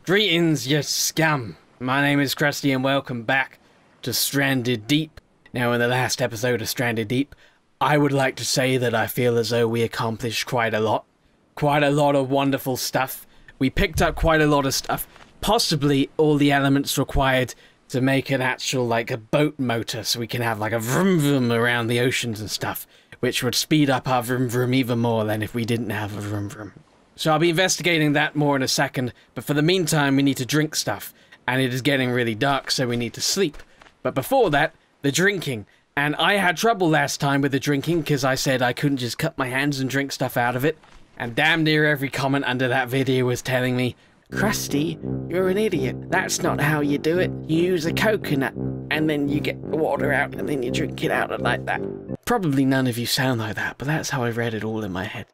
Greetings, you scum! My name is Krusty and welcome back to Stranded Deep. Now, in the last episode of Stranded Deep, I would like to say that I feel as though we accomplished quite a lot. Quite a lot of wonderful stuff. We picked up quite a lot of stuff. Possibly all the elements required to make an actual, like, a boat motor, so we can have, like, a vroom vroom around the oceans and stuff, which would speed up our vroom vroom even more than if we didn't have a vroom vroom. So I'll be investigating that more in a second, but for the meantime we need to drink stuff, and it is getting really dark, so we need to sleep. But before that, the drinking. And I had trouble last time with the drinking, because I said I couldn't just cut my hands and drink stuff out of it, and damn near every comment under that video was telling me, Krusty, you're an idiot. That's not how you do it. You use a coconut, and then you get the water out, and then you drink it out like that. Probably none of you sound like that, but that's how I read it all in my head.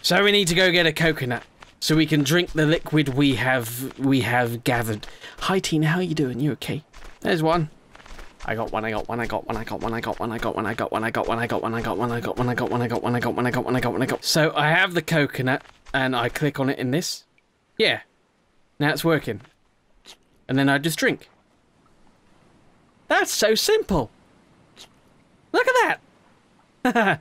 So we need to go get a coconut, so we can drink the liquid we have gathered. Hi Tina, how you doing? You okay? There's one. I got one, I got one, I got one, I got one, I got one, I got one, I got one, I got one, I got one, I got one, I got one, I got one, I got one, I got one, I got one, I got one, I got. So I have the coconut, and I click on it in this. Yeah. Now it's working. And then I just drink. That's so simple. Look at that.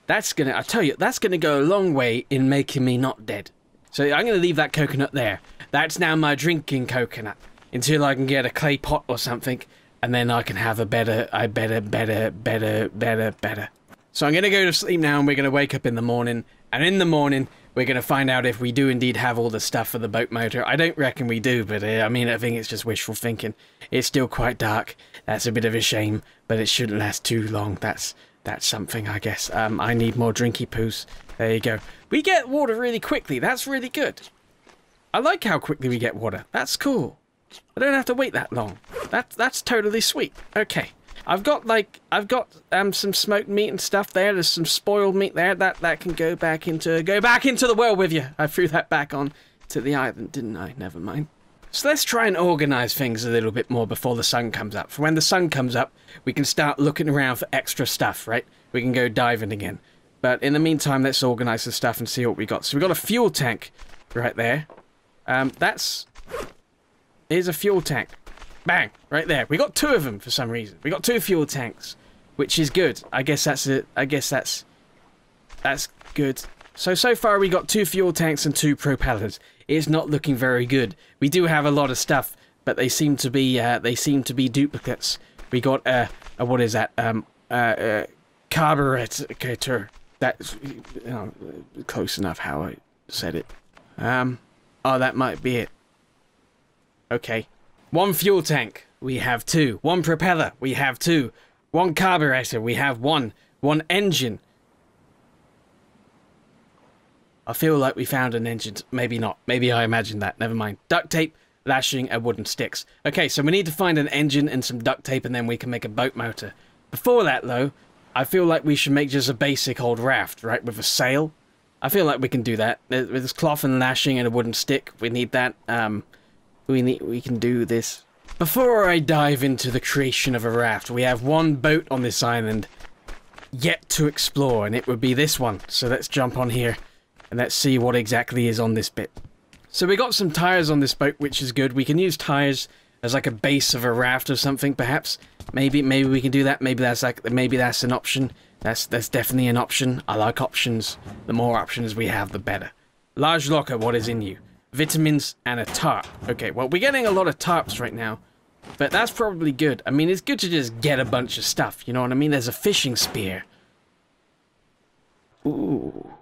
That's gonna, I tell you, that's gonna go a long way in making me not dead. So I'm gonna leave that coconut there. That's now my drinking coconut. Until I can get a clay pot or something. And then I can have a better. So I'm gonna go to sleep now and we're gonna wake up in the morning. And in the morning, we're gonna find out if we do indeed have all the stuff for the boat motor. I don't reckon we do, but I mean, I think it's just wishful thinking. It's still quite dark. That's a bit of a shame, but it shouldn't last too long. That's something, I guess. I need more drinky poos. There you go. We get water really quickly. That's really good. I like how quickly we get water. That's cool. I don't have to wait that long. That's totally sweet. Okay. I've got some smoked meat and stuff there. There's some spoiled meat there. That can go back into the well with you. I threw that back on to the island, didn't I? Never mind. So let's try and organize things a little bit more before the sun comes up. For when the sun comes up, we can start looking around for extra stuff, right? We can go diving again. But in the meantime, let's organize the stuff and see what we got. So we got a fuel tank right there. Here's a fuel tank. Bang! Right there. We got two of them for some reason. We got two fuel tanks, which is good. I guess that's it. I guess that's good. So far we got two fuel tanks and two propellers. It's not looking very good. We do have a lot of stuff, but they seem to be duplicates. We got what is that? Carburetor. That's close enough how I said it. Oh, that might be it. Okay. One fuel tank, we have two. One propeller, we have two. One carburetor, we have one. One engine. I feel like we found an engine. Maybe not. Maybe I imagined that. Never mind. Duct tape, lashing, and wooden sticks. Okay, so we need to find an engine and some duct tape, and then we can make a boat motor. Before that, though, I feel like we should make just a basic old raft, right, with a sail. I feel like we can do that. With this cloth and lashing and a wooden stick, we need that. We can do this. Before I dive into the creation of a raft, we have one boat on this island yet to explore, and it would be this one. So let's jump on here, and let's see what exactly is on this bit. So we got some tires on this boat, which is good. We can use tires as like a base of a raft or something, perhaps. Maybe we can do that. Maybe that's an option. That's definitely an option. I like options. The more options we have, the better. Large locker, what is in you? Vitamins and a tarp. Okay, well, we're getting a lot of tarps right now, but that's probably good. I mean, it's good to just get a bunch of stuff, you know what I mean? There's a fishing spear. Ooh.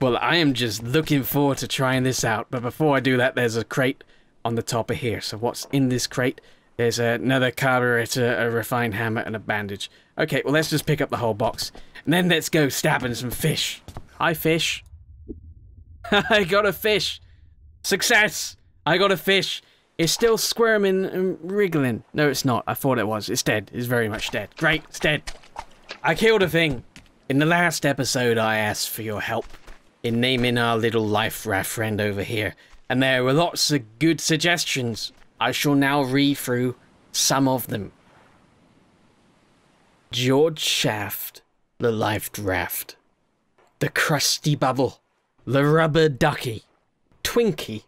Well, I am just looking forward to trying this out, but before I do that, there's a crate on the top of here. So what's in this crate? There's another carburetor, a refined hammer, and a bandage. Okay, well, let's just pick up the whole box, and then let's go stabbing some fish. Hi, fish. I got a fish. Success! I got a fish. It's still squirming and wriggling. No, it's not. I thought it was. It's dead. It's very much dead. Great, it's dead. I killed a thing. In the last episode, I asked for your help in naming our little life raft friend over here, and there were lots of good suggestions. I shall now read through some of them. George Shaft, the life raft. The Crusty Bubble, the Rubber Ducky. Twinkie,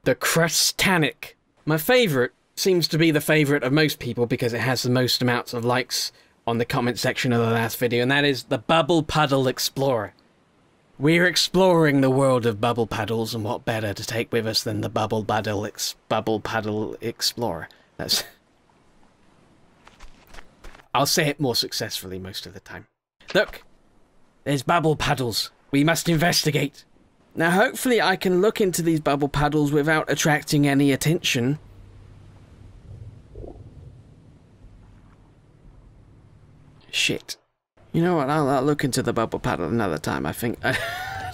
the Crustanic My favourite seems to be the favourite of most people because it has the most amounts of likes on the comment section of the last video, and that is the Bubble Puddle Explorer. We're exploring the world of bubble paddles, and what better to take with us than the Bubble Puddle Explorer. That's... I'll say it more successfully most of the time. Look, there's bubble paddles. We must investigate. Now, hopefully I can look into these bubble paddles without attracting any attention. Shit. You know what? I'll look into the bubble paddle another time. I think I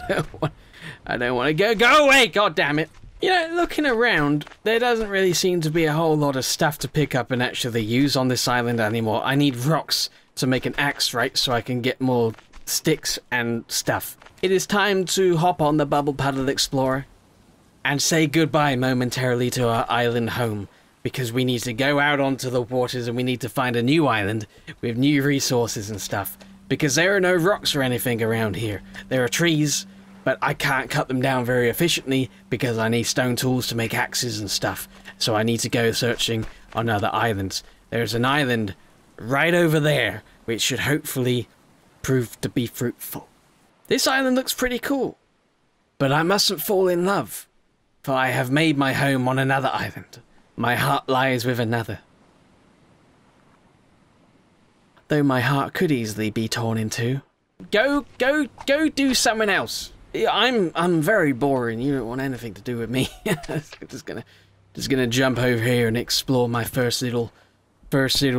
don't want to go. Go away! God damn it! You know, looking around, there doesn't really seem to be a whole lot of stuff to pick up and actually use on this island anymore. I need rocks to make an axe, right? So I can get more sticks and stuff. It is time to hop on the Bubble Puddle Explorer and say goodbye momentarily to our island home, because we need to go out onto the waters and we need to find a new island with new resources and stuff, because there are no rocks or anything around here. There are trees, but I can't cut them down very efficiently because I need stone tools to make axes and stuff, so I need to go searching on other islands. There's an island right over there which should hopefully prove to be fruitful. This island looks pretty cool, but I mustn't fall in love, for I have made my home on another island. My heart lies with another. Though my heart could easily be torn in two. Go do something else. I'm very boring. You don't want anything to do with me. just gonna jump over here and explore my first little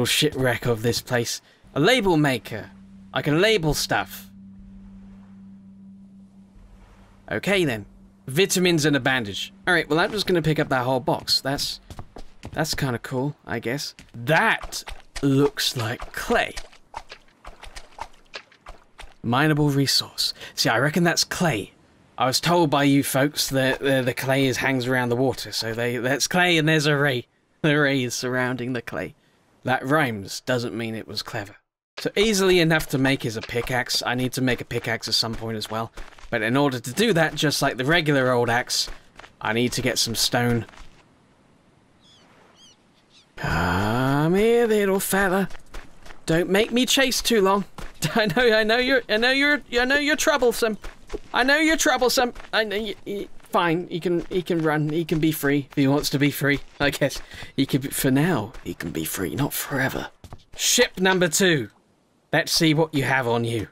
shipwreck of this place. A label maker. I can label stuff. Okay then. Vitamins and a bandage. Alright, well I'm just gonna pick up that whole box. That's kind of cool, I guess. That looks like clay. Mineable resource. See, I reckon that's clay. I was told by you folks that the clay hangs around the water, so that's clay and there's a ray. The ray is surrounding the clay. That rhymes, doesn't mean it was clever. So easily enough to make is a pickaxe. I need to make a pickaxe at some point as well. But in order to do that, just like the regular old axe, I need to get some stone. Come here, little fella. Don't make me chase too long. I know you're troublesome. I know you're troublesome. I know fine. He can run. He can be free if he wants to be free. I guess he could. For now, he can be free, not forever. Ship number 2. Let's see what you have on you.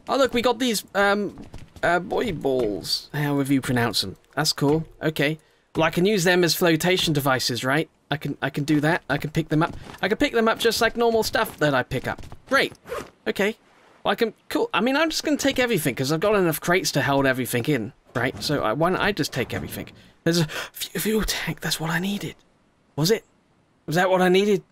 Oh look, we got these boy balls. However you pronounce them. That's cool. Okay. Well, I can use them as flotation devices, right? I can do that. I can pick them up. I can pick them up just like normal stuff that I pick up. Great. Okay. Well, cool. I mean, I'm just going to take everything because I've got enough crates to hold everything in, right? So why don't I just take everything? There's a fuel tank. That's what I needed. Was it? Was that what I needed?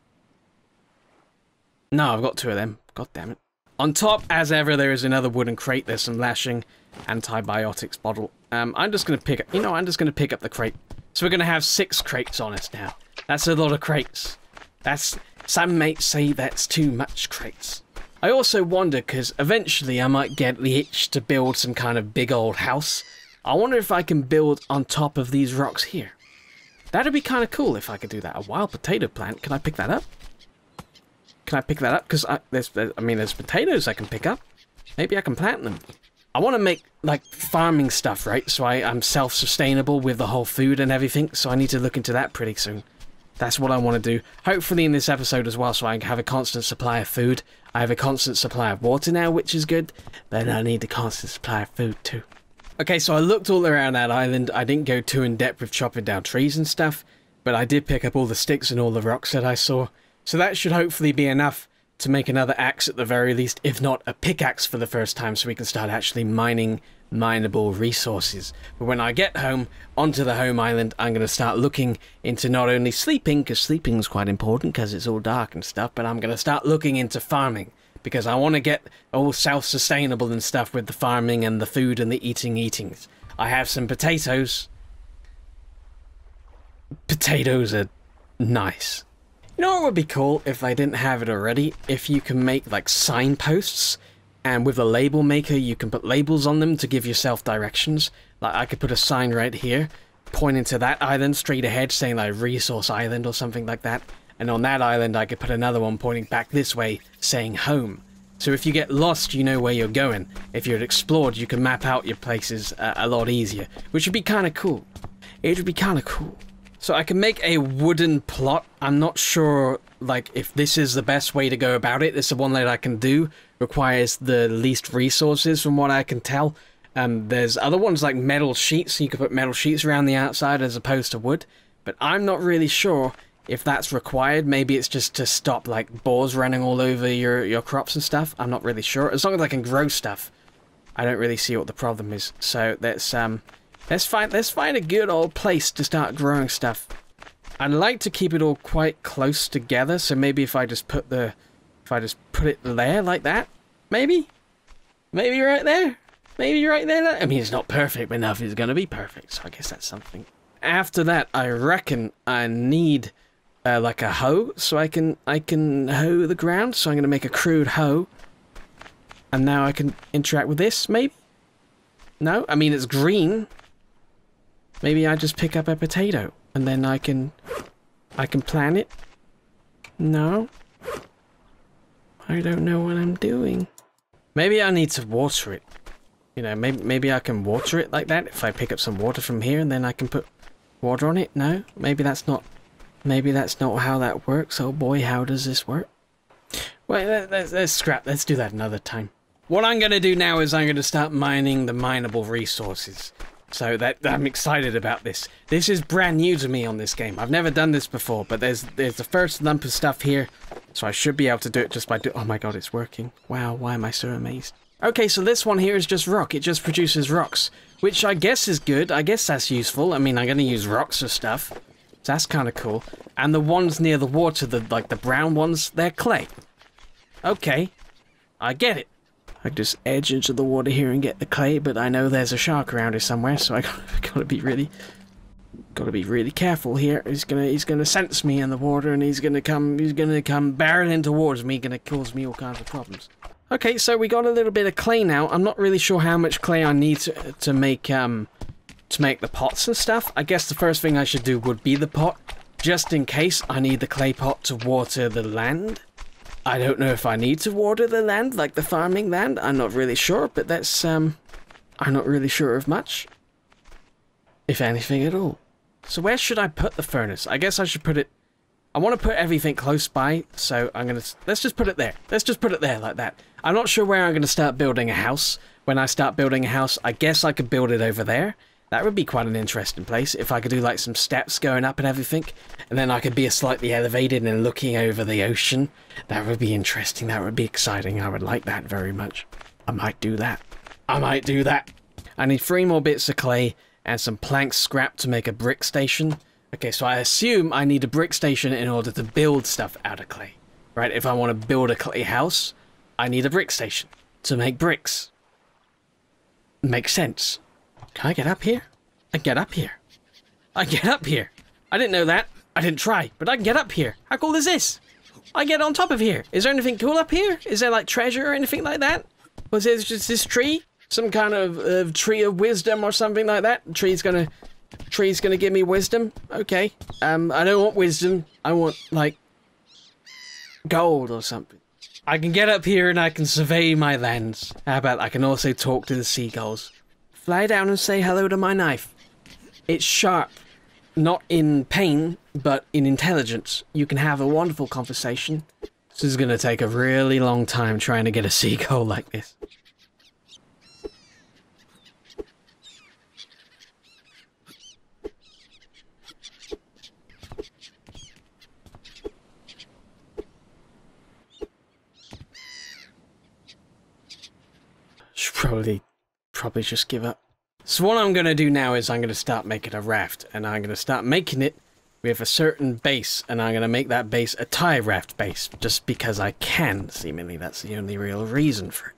No, I've got 2 of them. God damn it. On top, as ever, there is another wooden crate. There's some lashing antibiotics bottle. I'm just going to pick up... You know, I'm just going to pick up the crate. So we're going to have 6 crates on us now. That's a lot of crates. Some mates say that's too much crates. I also wonder, because eventually I might get the itch to build some kind of big old house. I wonder if I can build on top of these rocks here. That'd be kind of cool if I could do that. A wild potato plant. Can I pick that up? Can I pick that up? Because there's potatoes I can pick up. Maybe I can plant them. I want to make, like, farming stuff, right? So I'm self-sustainable with the whole food and everything. So I need to look into that pretty soon. That's what I want to do. Hopefully in this episode as well, so I can have a constant supply of food. I have a constant supply of water now, which is good. But I need a constant supply of food too. Okay, so I looked all around that island. I didn't go too in depth with chopping down trees and stuff. But I did pick up all the sticks and all the rocks that I saw. So that should hopefully be enough to make another axe at the very least, if not a pickaxe for the first time, so we can start actually mining mineable resources. But when I get home, onto the home island, I'm going to start looking into not only sleeping, because sleeping is quite important because it's all dark and stuff, but I'm going to start looking into farming, because I want to get all self-sustainable and stuff with the farming and the food and the eatings. I have some potatoes. Potatoes are nice. You know what would be cool if I didn't have it already? If you can make like signposts, and with a label maker you can put labels on them to give yourself directions. Like I could put a sign right here pointing to that island straight ahead, saying like Resource Island or something like that. And on that island, I could put another one pointing back this way, saying home. So if you get lost, you know where you're going. If you're explored, you can map out your places a lot easier, which would be kind of cool. It would be kind of cool. So I can make a wooden plot. I'm not sure, like, if this is the best way to go about it. This is the one that I can do. Requires the least resources, from what I can tell. There's other ones like metal sheets, so you can put metal sheets around the outside as opposed to wood. But I'm not really sure if that's required. Maybe it's just to stop like boars running all over your crops and stuff. I'm not really sure. As long as I can grow stuff, I don't really see what the problem is. So let's find a good old place to start growing stuff. I'd like to keep it all quite close together. So maybe if I just put it there like that, maybe right there. Maybe right there. I mean, it's not perfect, but enough is gonna be perfect. So I guess that's something. After that, I reckon I need like a hoe, so I can hoe the ground. So I'm gonna make a crude hoe, and now I can interact with this. Maybe. No, I mean it's green. Maybe I just pick up a potato, and then I can plant it. No, I don't know what I'm doing. Maybe I need to water it. You know, maybe I can water it like that if I pick up some water from here and then I can put water on it. No, maybe that's not how that works. Oh boy, how does this work? Well, let's scrap. Let's do that another time. What I'm going to do now is I'm going to start mining the mineable resources. So I'm excited about this. This is brand new to me on this game. I've never done this before, but there's the first lump of stuff here, so I should be able to do it just by oh my god, it's working. Wow, why am I so amazed? Okay, so this one here is just rock. It just produces rocks, which I guess is good. I guess that's useful. I mean, I'm going to use rocks for stuff. So that's kind of cool. And the ones near the water, the brown ones, they're clay. Okay, I get it. I just edge into the water here and get the clay, but I know there's a shark around here somewhere, so I gotta be really careful here. He's gonna sense me in the water, and he's gonna come barreling towards me, gonna cause me all kinds of problems. Okay, so we got a little bit of clay now. I'm not really sure how much clay I need to make the pots and stuff. I guess the first thing I should do would be the pot, just in case I need the clay pot to water the land. I don't know if I need to water the land, like the farming land. I'm not really sure, but that's, I'm not really sure of much. If anything at all. So where should I put the furnace? I guess I should put it... I want to put everything close by, so I'm going to... Let's just put it there. Let's just put it there like that. I'm not sure where I'm going to start building a house. When I start building a house, I guess I could build it over there. That would be quite an interesting place, if I could do like some steps going up and everything. And then I could be slightly elevated and looking over the ocean. That would be interesting, that would be exciting. I would like that very much. I might do that. I might do that. I need 3 more bits of clay and some plank scrap to make a brick station. Okay, so I assume I need a brick station in order to build stuff out of clay. Right, if I want to build a clay house, I need a brick station to make bricks. Makes sense. Can I get up here? I get up here. I get up here. I didn't know that. I didn't try, but I can get up here. How cool is this? I get on top of here. Is there anything cool up here? Is there like treasure or anything like that? Was it just this tree? Some kind of tree of wisdom or something like that? Tree's gonna give me wisdom? Okay. I don't want wisdom. I want like gold or something. I can get up here and I can survey my lands. How about I can also talk to the seagulls? Fly down and say hello to my knife. It's sharp, not in pain, but in intelligence. You can have a wonderful conversation. This is going to take a really long time trying to get a seagull like this. Should probably just give up. So what I'm going to do now is I'm going to start making a raft, and I'm going to start making it with a certain base, and I'm going to make that base a tie raft base, just because I can, seemingly. That's the only real reason for it.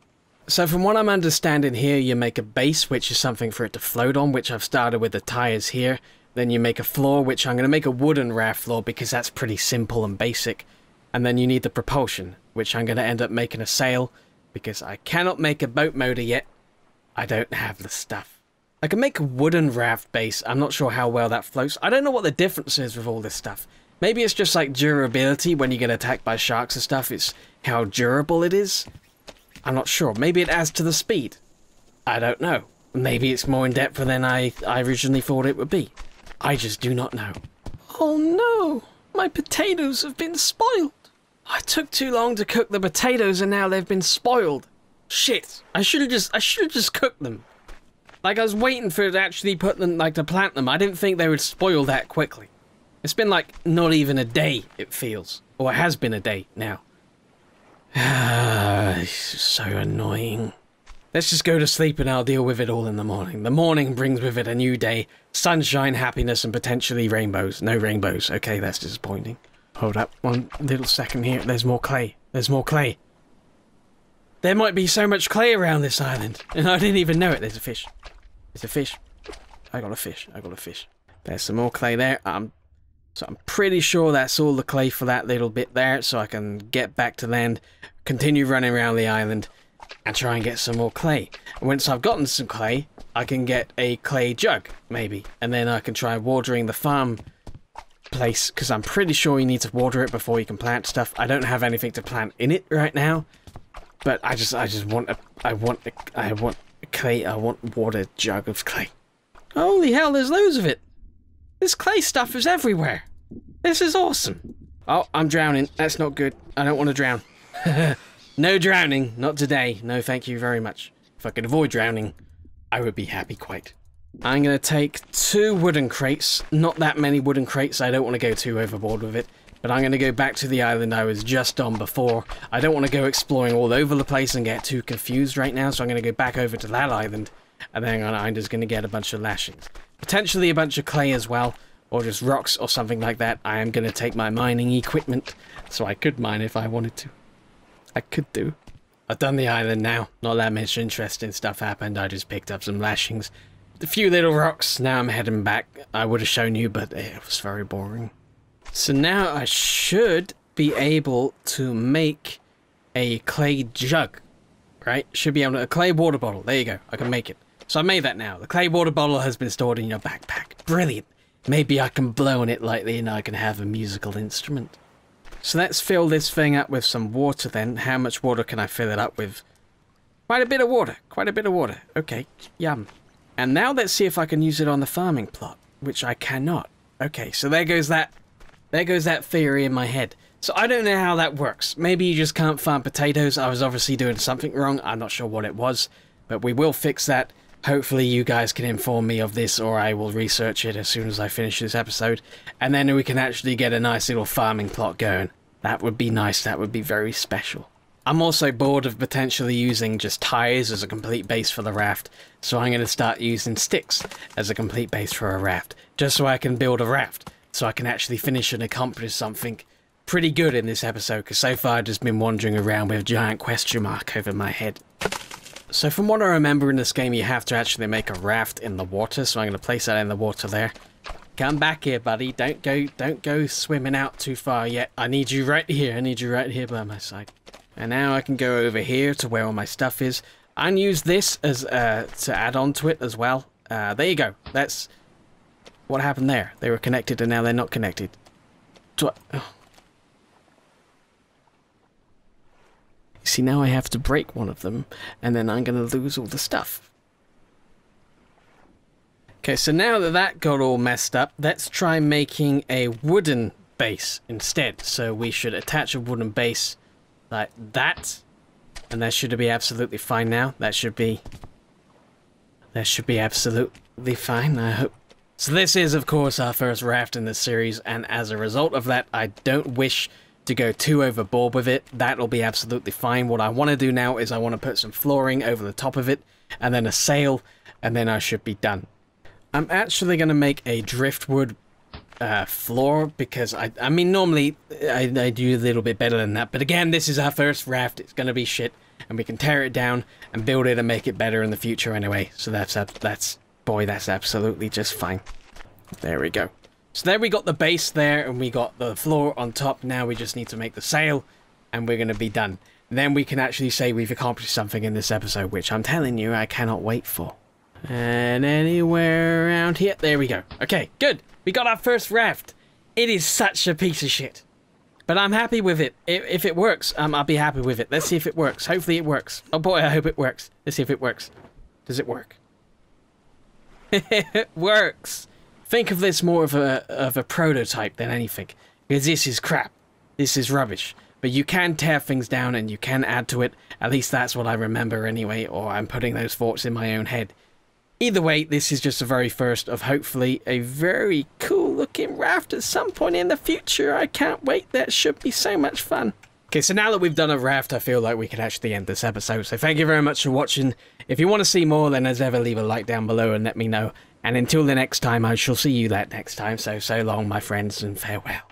So from what I'm understanding here, you make a base, which is something for it to float on, which I've started with the tires here. Then you make a floor, which I'm going to make a wooden raft floor, because that's pretty simple and basic. And then you need the propulsion, which I'm going to end up making a sail, because I cannot make a boat motor yet. I don't have the stuff. I can make a wooden raft base. I'm not sure how well that floats. I don't know what the difference is with all this stuff. Maybe it's just like durability when you get attacked by sharks and stuff. It's how durable it is. I'm not sure. Maybe it adds to the speed. I don't know. Maybe it's more in depth than I originally thought it would be. I just do not know. Oh no! My potatoes have been spoiled. I took too long to cook the potatoes and now they've been spoiled. Shit! I should have just cooked them. Like, I was waiting for it to actually put them, like, to plant them. I didn't think they would spoil that quickly. It's been, like, not even a day, it feels. Or it has been a day now. It's so annoying. Let's just go to sleep and I'll deal with it all in the morning. The morning brings with it a new day, sunshine, happiness, and potentially rainbows. No rainbows. Okay, that's disappointing. Hold up one little second here. There's more clay. There's more clay. There might be so much clay around this island, and I didn't even know it. There's a fish. There's a fish. I got a fish. I got a fish. There's some more clay there. So I'm pretty sure that's all the clay for that little bit there, so I can get back to land, continue running around the island, and try and get some more clay. And once I've gotten some clay, I can get a clay jug, maybe, and then I can try watering the farm place, because I'm pretty sure you need to water it before you can plant stuff. I don't have anything to plant in it right now. But I just want clay. I want water jug of clay. Holy hell, there's loads of it. This clay stuff is everywhere. This is awesome. Oh, I'm drowning. That's not good. I don't want to drown. No drowning. Not today. No, thank you very much. If I could avoid drowning, I would be happy quite. I'm going to take 2 wooden crates. Not that many wooden crates. I don't want to go too overboard with it. But I'm going to go back to the island I was just on before. I don't want to go exploring all over the place and get too confused right now, so I'm going to go back over to that island, and then I'm just going to get a bunch of lashings. Potentially a bunch of clay as well, or just rocks or something like that. I am going to take my mining equipment, so I could mine if I wanted to. I could do. I've done the island now. Not that much interesting stuff happened. I just picked up some lashings. A few little rocks. Now I'm heading back. I would have shown you, but it was very boring. So now I should be able to make a clay jug, right? Should be able to, a clay water bottle. There you go. I can make it. So I made that now. The clay water bottle has been stored in your backpack. Brilliant. Maybe I can blow on it lightly and I can have a musical instrument. So let's fill this thing up with some water then. How much water can I fill it up with? Quite a bit of water. Quite a bit of water. Okay. Yum. And now let's see if I can use it on the farming plot, which I cannot. Okay, so there goes that. There goes that theory in my head. So I don't know how that works. Maybe you just can't farm potatoes. I was obviously doing something wrong. I'm not sure what it was. But we will fix that. Hopefully you guys can inform me of this, or I will research it as soon as I finish this episode. And then we can actually get a nice little farming plot going. That would be nice. That would be very special. I'm also bored of potentially using just tires as a complete base for the raft. So I'm going to start using sticks as a complete base for a raft. Just so I can build a raft. So I can actually finish and accomplish something pretty good in this episode, because so far I've just been wandering around with a giant question mark over my head. So from what I remember in this game, you have to actually make a raft in the water, so I'm going to place that in the water there. Come back here, buddy. Don't go swimming out too far yet. I need you right here. I need you right here by my side. And now I can go over here to where all my stuff is, and use this as to add on to it as well. There you go. That's what happened there. They were connected and now they're not connected. See, now I have to break one of them, and then I'm going to lose all the stuff. Okay, so now that that got all messed up, let's try making a wooden base instead. So we should attach a wooden base like that, and that should be absolutely fine now. That should be absolutely fine, I hope. So this is, of course, our first raft in this series, and as a result of that, I don't wish to go too overboard with it. That'll be absolutely fine. What I want to do now is I want to put some flooring over the top of it, and then a sail, and then I should be done. I'm actually going to make a driftwood floor, because I mean, normally I do a little bit better than that, but again, this is our first raft. It's going to be shit, and we can tear it down and build it and make it better in the future anyway. So that's absolutely just fine. There we go. So there we got the base there, and we got the floor on top. Now we just need to make the sail, and we're going to be done. Then we can actually say we've accomplished something in this episode, which I'm telling you, I cannot wait for. And anywhere around here. There we go. Okay, good. We got our first raft. It is such a piece of shit. But I'm happy with it. If it works, I'll be happy with it. Let's see if it works. Hopefully it works. Oh boy, I hope it works. Let's see if it works. Does it work? It works. Think of this more of a prototype than anything. Because this is crap. This is rubbish. But you can tear things down and you can add to it. At least that's what I remember anyway. Or I'm putting those thoughts in my own head. Either way, this is just the very first of hopefully a very cool looking raft at some point in the future. I can't wait. That should be so much fun. Okay, so now that we've done a raft, I feel like we can actually end this episode. So thank you very much for watching. If you want to see more, then as ever, leave a like down below and let me know. And until the next time, I shall see you that next time. So long, my friends, and farewell.